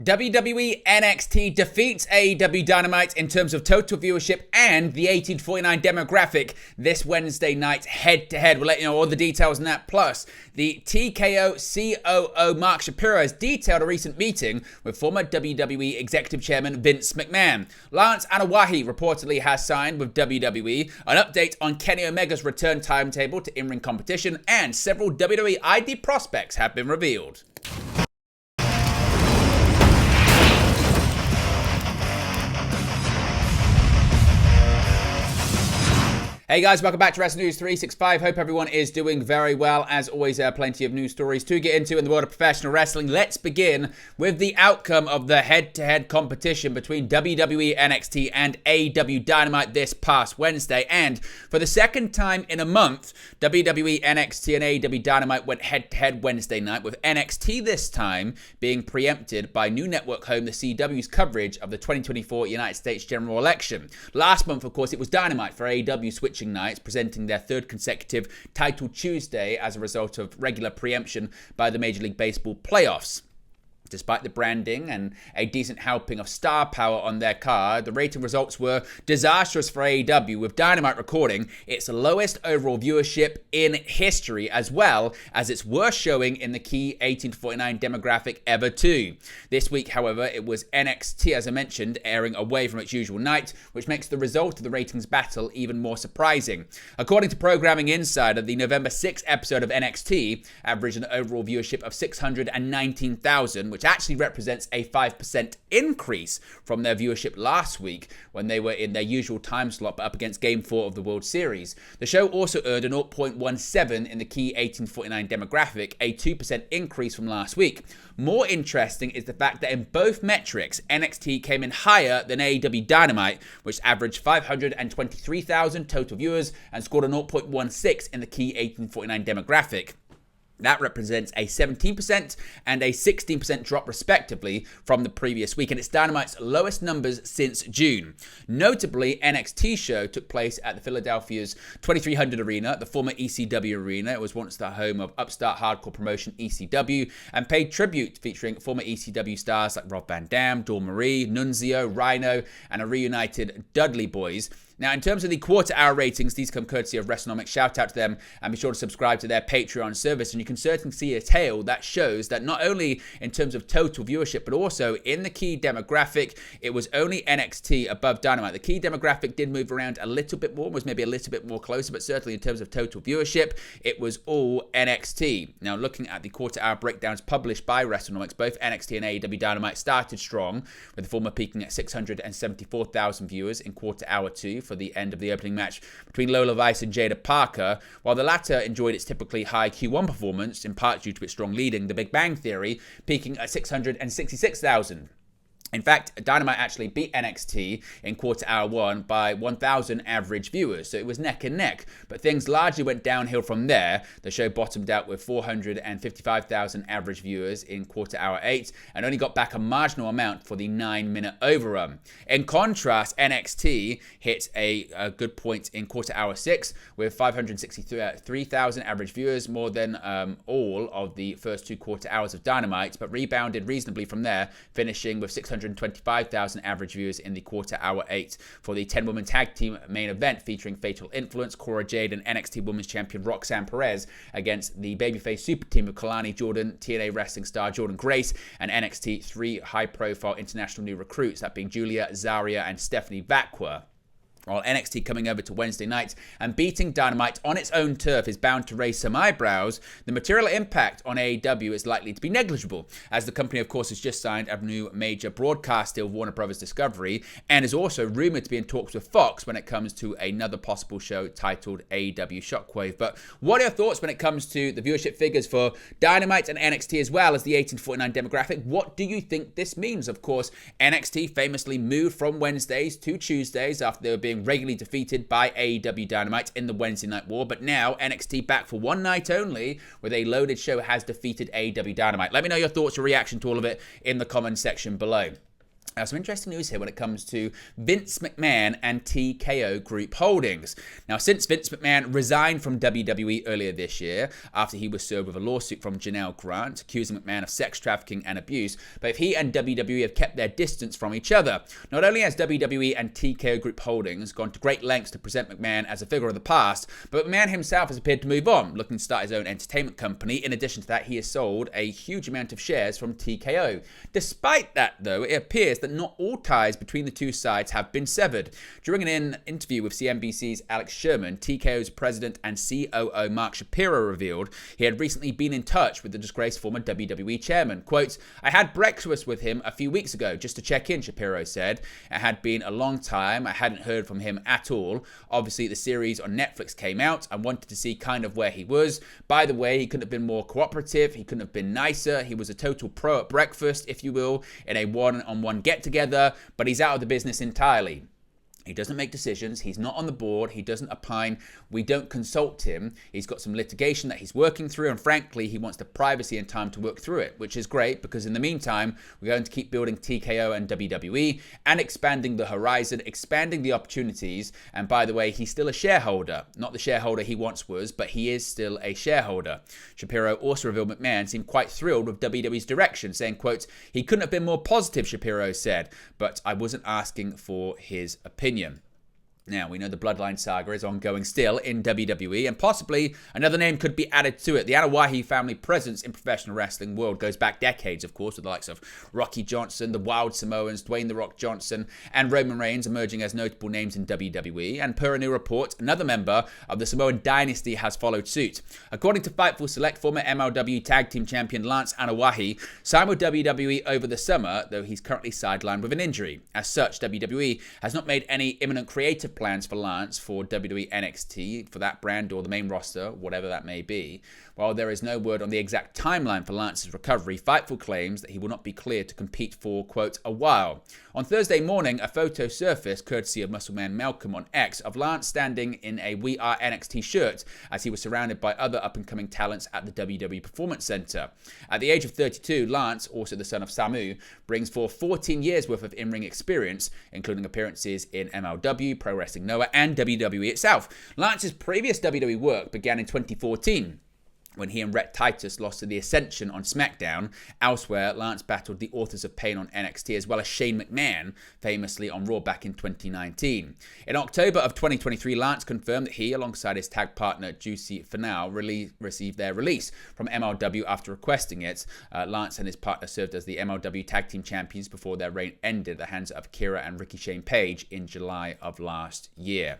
WWE NXT defeats AEW Dynamite in terms of total viewership and the 18-49 demographic this Wednesday night head-to-head. We'll let you know all the details on that. Plus, the TKO COO Mark Shapiro has detailed a recent meeting with former WWE Executive Chairman Vince McMahon. Lance Anahi reportedly has signed with WWE, an update on Kenny Omega's return timetable to in-ring competition, and several WWE ID prospects have been revealed. Hey guys, welcome back to Wrestling News 365. Hope everyone is doing very well. As always, plenty of news stories to get into in the world of professional wrestling. Let's begin with the outcome of the head-to-head competition between WWE NXT and AEW Dynamite this past Wednesday. And for the second time in a month, WWE NXT and AEW Dynamite went head-to-head Wednesday night, with NXT this time being preempted by new network home the CW's coverage of the 2024 United States general election. Last month, of course, it was Dynamite for AEW switching nights, presenting their third consecutive Title Tuesday as a result of regular preemption by the Major League Baseball playoffs. Despite the branding and a decent helping of star power on their card, the rating results were disastrous for AEW, with Dynamite recording its lowest overall viewership in history, as well as its worst showing in the key 18-49 demographic ever too. This week, however, it was NXT, as I mentioned, airing away from its usual night, which makes the result of the ratings battle even more surprising. According to Programming Insider, the November 6th episode of NXT averaged an overall viewership of 619,000, which actually represents a 5% increase from their viewership last week when they were in their usual time slot but up against Game 4 of the World Series. The show also earned a 0.17 in the key 18-49 demographic, a 2% increase from last week. More interesting is the fact that in both metrics, NXT came in higher than AEW Dynamite, which averaged 523,000 total viewers and scored a 0.16 in the key 18-49 demographic. That represents a 17% and a 16% drop respectively from the previous week, and it's Dynamite's lowest numbers since June. Notably, NXT's show took place at the Philadelphia's 2300 Arena, the former ECW arena. It was once the home of upstart hardcore promotion ECW, and paid tribute featuring former ECW stars like Rob Van Dam, Dawn Marie, Nunzio, Rhino, and a reunited Dudley Boys. Now, in terms of the quarter-hour ratings, these come courtesy of WrestleNomics. Shout out to them, and be sure to subscribe to their Patreon service. And you can certainly see a tale that shows that not only in terms of total viewership, but also in the key demographic, it was only NXT above Dynamite. The key demographic did move around a little bit more, was maybe a little bit more closer, but certainly in terms of total viewership, it was all NXT. Now, looking at the quarter-hour breakdowns published by WrestleNomics, both NXT and AEW Dynamite started strong, with the former peaking at 674,000 viewers in quarter-hour 2 for the end of the opening match between Lola Vice and Jada Parker, while the latter enjoyed its typically high Q1 performance, in part due to its strong leading, The Big Bang Theory, peaking at 666,000. In fact, Dynamite actually beat NXT in quarter hour 1 by 1,000 average viewers, so it was neck and neck. But things largely went downhill from there. The show bottomed out with 455,000 average viewers in quarter hour 8 and only got back a marginal amount for the 9-minute overrun. In contrast, NXT hit a good point in quarter hour 6 with 563,000 average viewers, more than all of the first 2 quarter hours of Dynamite, but rebounded reasonably from there, finishing with 625,000 average viewers in the quarter hour 8 for the 10-woman tag team main event featuring Fatal Influence, Cora Jade, and NXT Women's Champion Roxanne Perez against the babyface super team of Kalani Jordan, TNA wrestling star Jordan Grace, and NXT 3 high-profile international new recruits, that being Julia, Zaria, and Stephanie Vacqua. While NXT coming over to Wednesday night and beating Dynamite on its own turf is bound to raise some eyebrows, the material impact on AEW is likely to be negligible, as the company, of course, has just signed a new major broadcast deal with Warner Bros. Discovery and is also rumored to be in talks with Fox when it comes to another possible show titled AEW Shockwave. But what are your thoughts when it comes to the viewership figures for Dynamite and NXT as well as the 18-49 demographic? What do you think this means? Of course, NXT famously moved from Wednesdays to Tuesdays after they were being regularly defeated by AEW Dynamite in the Wednesday Night War, but now NXT back for one night only with a loaded show has defeated AEW Dynamite. Let me know your thoughts or reaction to all of it in the comments section below. Some interesting news here when it comes to Vince McMahon and TKO Group Holdings. Now, since Vince McMahon resigned from WWE earlier this year, after he was served with a lawsuit from Janelle Grant, accusing McMahon of sex trafficking and abuse, both he and WWE have kept their distance from each other. Not only has WWE and TKO Group Holdings gone to great lengths to present McMahon as a figure of the past, but McMahon himself has appeared to move on, looking to start his own entertainment company. In addition to that, he has sold a huge amount of shares from TKO. Despite that, though, it appears that not all ties between the two sides have been severed. During an interview with CNBC's Alex Sherman, TKO's president and COO Mark Shapiro revealed he had recently been in touch with the disgraced former WWE chairman. Quote, "I had breakfast with him a few weeks ago just to check in," Shapiro said. "It had been a long time. I hadn't heard from him at all. Obviously, the series on Netflix came out. I wanted to see kind of where he was. By the way, he couldn't have been more cooperative. He couldn't have been nicer. He was a total pro at breakfast, if you will, in a one-on-one get-together. But he's out of the business entirely. He doesn't make decisions. He's not on the board. He doesn't opine. We don't consult him. He's got some litigation that he's working through. And frankly, he wants the privacy and time to work through it, which is great because in the meantime, we're going to keep building TKO and WWE and expanding the horizon, expanding the opportunities. And by the way, he's still a shareholder. Not the shareholder he once was, but he is still a shareholder." Shapiro also revealed McMahon seemed quite thrilled with WWE's direction, saying, quote, "He couldn't have been more positive," Shapiro said, "but I wasn't asking for his opinion." Now, we know the Bloodline saga is ongoing still in WWE, and possibly another name could be added to it. The Anahi family presence in professional wrestling world goes back decades, of course, with the likes of Rocky Johnson, the Wild Samoans, Dwayne "The Rock" Johnson, and Roman Reigns emerging as notable names in WWE. And per a new report, another member of the Samoan dynasty has followed suit. According to Fightful Select, former MLW Tag Team Champion Lance Anahi signed with WWE over the summer, though he's currently sidelined with an injury. As such, WWE has not made any imminent creative plans for Lance for WWE NXT, for that brand or the main roster, whatever that may be. While there is no word on the exact timeline for Lance's recovery, Fightful claims that he will not be cleared to compete for, quote, "a while." On Thursday morning, a photo surfaced, courtesy of Muscleman Malcolm on X, of Lance standing in a "We Are NXT" shirt as he was surrounded by other up-and-coming talents at the WWE Performance Center. At the age of 32, Lance, also the son of Samu, brings forth 14 years worth of in-ring experience, including appearances in MLW, Pro Wrestling Noah, and WWE itself. Lance's previous WWE work began in 2014. When he and Rhett Titus lost to The Ascension on SmackDown. Elsewhere, Lance battled the Authors of Pain on NXT, as well as Shane McMahon, famously on Raw back in 2019. In October of 2023, Lance confirmed that he, alongside his tag partner Juicy Finau, received their release from MLW after requesting it. Lance and his partner served as the MLW Tag Team Champions before their reign ended at the hands of Kira and Ricky Shane Page in July of last year.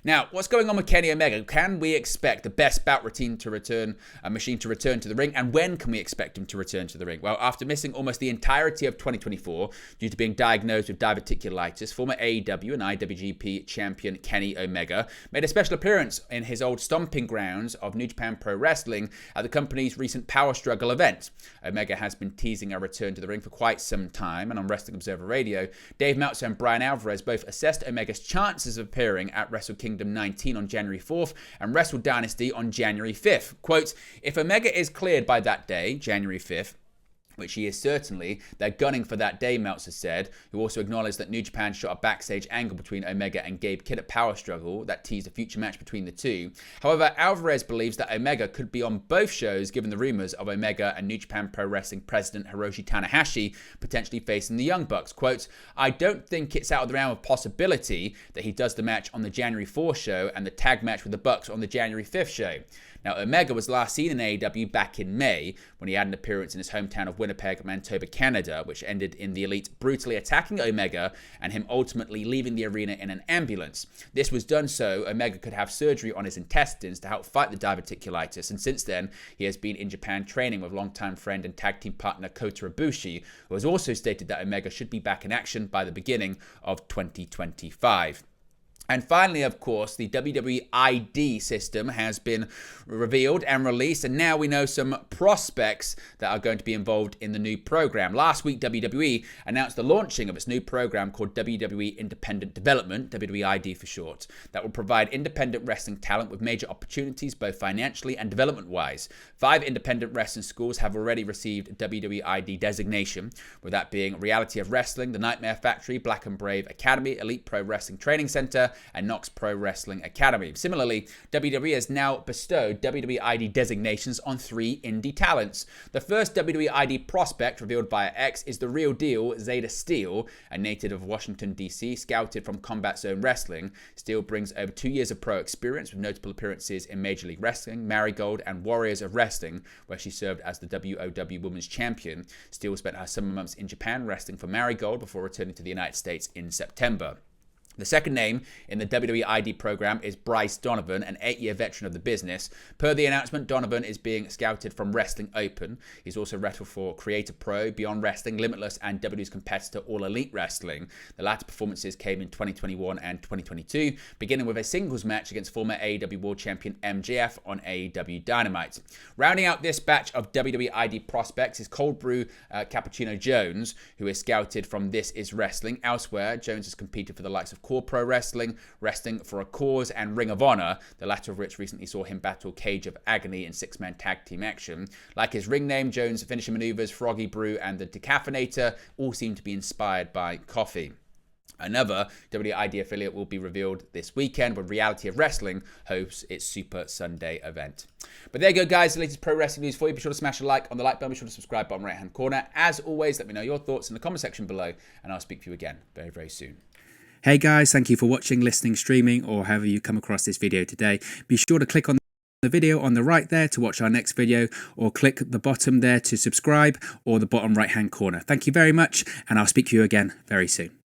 Now, what's going on with Kenny Omega? Can we expect the best bout machine to return to the ring? And when can we expect him to return to the ring? Well, after missing almost the entirety of 2024 due to being diagnosed with diverticulitis, former AEW and IWGP champion Kenny Omega made a special appearance in his old stomping grounds of New Japan Pro Wrestling at the company's recent Power Struggle event. Omega has been teasing a return to the ring for quite some time, and on Wrestling Observer Radio, Dave Meltzer and Brian Alvarez both assessed Omega's chances of appearing at Wrestle Kingdom 19 on January 4th and Wrestle Dynasty on January 5th. Quote, "If Omega is cleared by that day, January 5th, which he is certainly, they're gunning for that day," Meltzer said, who also acknowledged that New Japan shot a backstage angle between Omega and Gabe Kidd at Power Struggle that teased a future match between the two. However, Alvarez believes that Omega could be on both shows given the rumors of Omega and New Japan Pro Wrestling president Hiroshi Tanahashi potentially facing the Young Bucks. Quote, "I don't think it's out of the realm of possibility that he does the match on the January 4th show and the tag match with the Bucks on the January 5th show." Now, Omega was last seen in AEW back in May when he had an appearance in his hometown of Winnipeg, Manitoba, Canada, which ended in the Elite brutally attacking Omega and him ultimately leaving the arena in an ambulance. This was done so Omega could have surgery on his intestines to help fight the diverticulitis, and since then, he has been in Japan training with longtime friend and tag team partner Kota Ibushi, who has also stated that Omega should be back in action by the beginning of 2025. And finally, of course, the WWE ID system has been revealed and released, and now we know some prospects that are going to be involved in the new program. Last week, WWE announced the launching of its new program called WWE Independent Development, WWE ID for short, that will provide independent wrestling talent with major opportunities, both financially and development-wise. 5 independent wrestling schools have already received WWE ID designation, with that being Reality of Wrestling, the Nightmare Factory, Black and Brave Academy, Elite Pro Wrestling Training Center, and Knox Pro Wrestling Academy. Similarly, WWE has now bestowed WWE ID designations on 3 indie talents. The first WWE ID prospect revealed via X is the real deal Zeta Steele, a native of Washington, D.C., scouted from Combat Zone Wrestling. Steele brings over 2 years of pro experience with notable appearances in Major League Wrestling, Marigold, and Warriors of Wrestling, where she served as the WOW Women's Champion. Steele spent her summer months in Japan wrestling for Marigold before returning to the United States in September. The second name in the WWE ID program is Bryce Donovan, an 8-year veteran of the business. Per the announcement, Donovan is being scouted from Wrestling Open. He's also wrestled for Creator Pro, Beyond Wrestling, Limitless, and WWE's competitor All Elite Wrestling. The latter performances came in 2021 and 2022, beginning with a singles match against former AEW World Champion MJF on AEW Dynamite. Rounding out this batch of WWE ID prospects is Cold Brew Cappuccino Jones, who is scouted from This Is Wrestling. Elsewhere, Jones has competed for the likes of Core Pro Wrestling, Wrestling for a Cause, and Ring of Honor, the latter of which recently saw him battle Cage of Agony in 6-man tag team action. Like his ring name, Jones' finishing maneuvers, Froggy Brew, and the Decaffeinator all seem to be inspired by coffee. Another WWE ID affiliate will be revealed this weekend when Reality of Wrestling hosts its Super Sunday event. But there you go, guys. The latest pro wrestling news for you. Be sure to smash a like on the like button. Be sure to subscribe bottom right-hand corner. As always, let me know your thoughts in the comment section below, and I'll speak to you again very, very soon. Hey guys, thank you for watching, listening, streaming, or however you come across this video today. Be sure to click on the video on the right there to watch our next video, or click the bottom there to subscribe, or the bottom right hand corner. Thank you very much, and I'll speak to you again very soon.